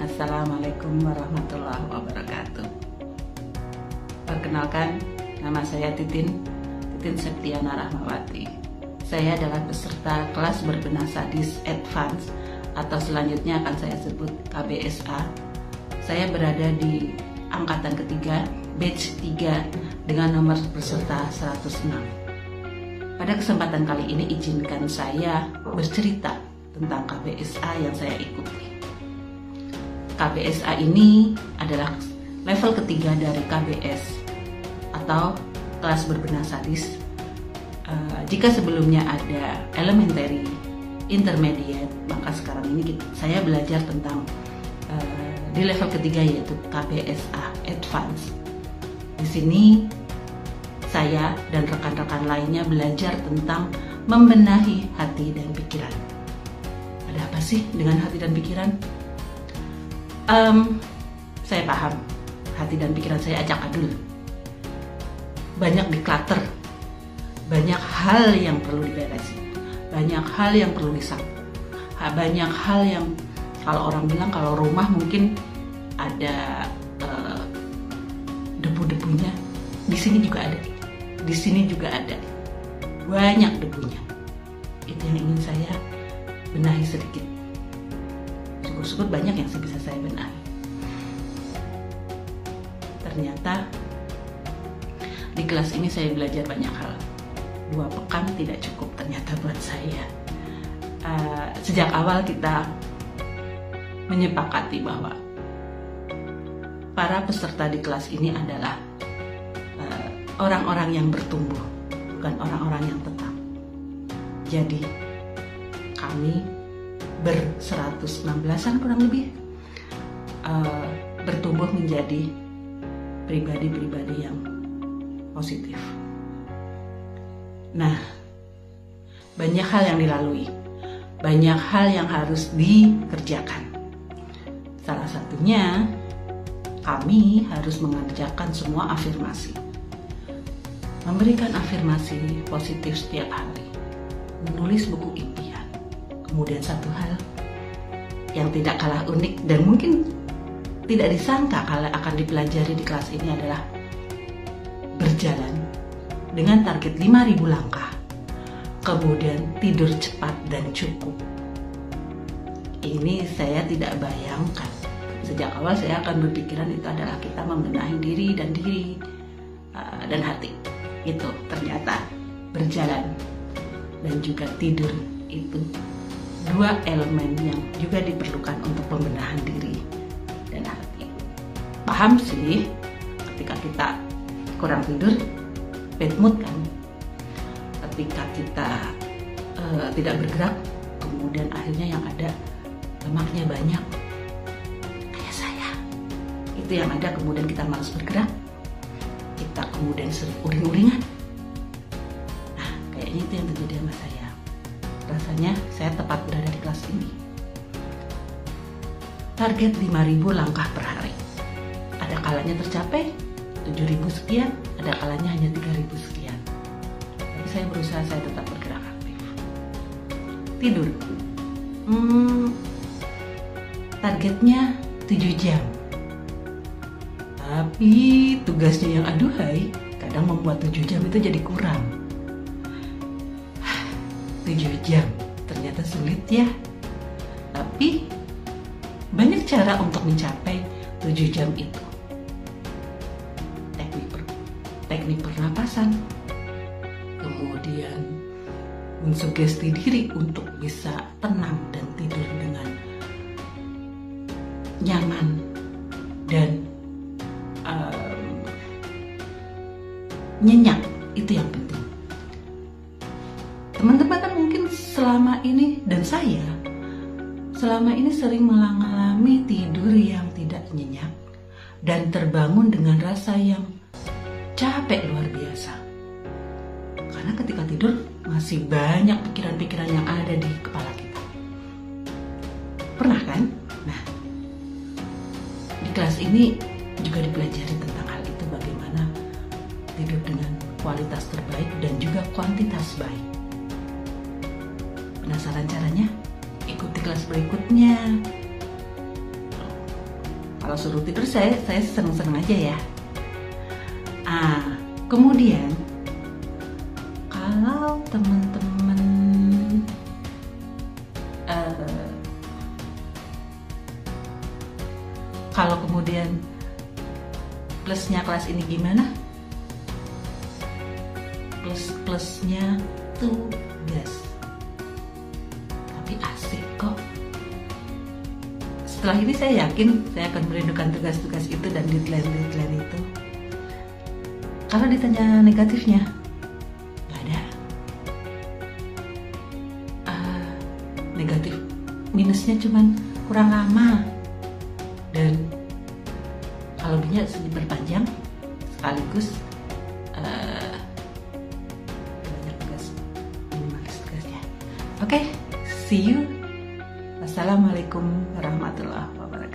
Assalamualaikum warahmatullahi wabarakatuh. Perkenalkan, nama saya Titin Septiana Rahmawati. Saya adalah peserta kelas berbenah sadis advance atau selanjutnya akan saya sebut KBSA. Saya berada di angkatan ketiga, batch 3 dengan nomor peserta 106. Pada kesempatan kali ini izinkan saya bercerita tentang KBSA yang saya ikuti. KBSA ini adalah level ketiga dari KBS atau kelas berbenah sadis. Jika sebelumnya ada elementary, intermediate, maka sekarang ini saya belajar tentang di level ketiga yaitu KBSA advance. Di sini saya dan rekan-rekan lainnya belajar tentang membenahi hati dan pikiran. Ada apa sih dengan hati dan pikiran? Saya paham, hati dan pikiran saya acak adul. Banyak declutter, banyak hal yang perlu diberesin, banyak hal yang perlu disapu, banyak hal yang kalau orang bilang kalau rumah mungkin ada debu-debunya, di sini juga ada, di sini juga ada, banyak debunya. Itu yang ingin saya benahi sedikit. Syukur-syukur banyak yang bisa saya benahi. Ternyata di kelas ini saya belajar banyak hal. 2 pekan tidak cukup ternyata buat saya. Sejak awal kita menyepakati bahwa para peserta di kelas ini adalah orang-orang yang bertumbuh, bukan orang-orang yang tetap. Jadi kami ber-116an kurang lebih bertumbuh menjadi pribadi-pribadi yang positif. Nah, banyak hal yang dilalui, banyak hal yang harus dikerjakan. Salah satunya, kami harus mengerjakan semua afirmasi. Memberikan afirmasi positif setiap hari, menulis buku impian. Kemudian satu hal yang tidak kalah unik dan mungkin tidak disangka kalau akan dipelajari di kelas ini adalah berjalan dengan target 5.000 langkah, kemudian tidur cepat dan cukup. Ini saya tidak bayangkan. Sejak awal saya akan berpikiran itu adalah kita membenahi diri dan hati. Itu ternyata berjalan dan juga tidur itu 2 elemen yang juga diperlukan untuk pembenahan diri dan hati. Paham sih, ketika kita kurang tidur, bad mood kan. Ketika kita tidak bergerak, kemudian akhirnya yang ada lemaknya banyak. Kayak saya. Itu yang ada, kemudian kita malas bergerak. Kita kemudian sering uring-uringan. Nah, kayaknya itu yang terjadi sama saya. Rasanya saya tepat berada di kelas ini. Target 5.000 langkah per hari. Ada kalanya tercapai 7.000 sekian, ada kalanya hanya 3.000 sekian. Tapi saya berusaha, saya tetap bergerak aktif. Tidur. Targetnya 7 jam. Tapi tugasnya yang aduhai, kadang membuat 7 jam itu jadi kurang. 7 jam, ternyata sulit ya. Tapi banyak cara untuk mencapai 7 jam itu. Teknik pernapasan, kemudian mensugesti diri untuk bisa tenang dan tidur dengan nyaman dan nyenyak. Itu yang penting. Teman-teman kan mungkin selama ini dan saya selama ini sering mengalami tidur yang tidak nyenyak dan terbangun dengan rasa yang capek luar biasa. Karena ketika tidur masih banyak pikiran-pikiran yang ada di kepala kita. Pernah kan? Nah, di kelas ini juga dipelajari tentang hal itu, bagaimana tidur dengan kualitas terbaik dan juga kuantitas baik. Penasaran caranya? Ikuti kelas berikutnya. Kalau suruh tidur saya seneng-seneng aja ya. Kemudian kalau teman-teman kalau kemudian plusnya kelas ini gimana? Plusnya tugas, tapi asik kok. Setelah ini saya yakin saya akan merindukan tugas-tugas itu dan deadline itu. Kalau ditanya negatifnya, nggak ada. Negatif minusnya cuman kurang lama, dan kalau lebihnya diperpanjang sekaligus banyak tugas, minimalis tugasnya. Oke, see you. Wassalamualaikum warahmatullahi wabarakatuh.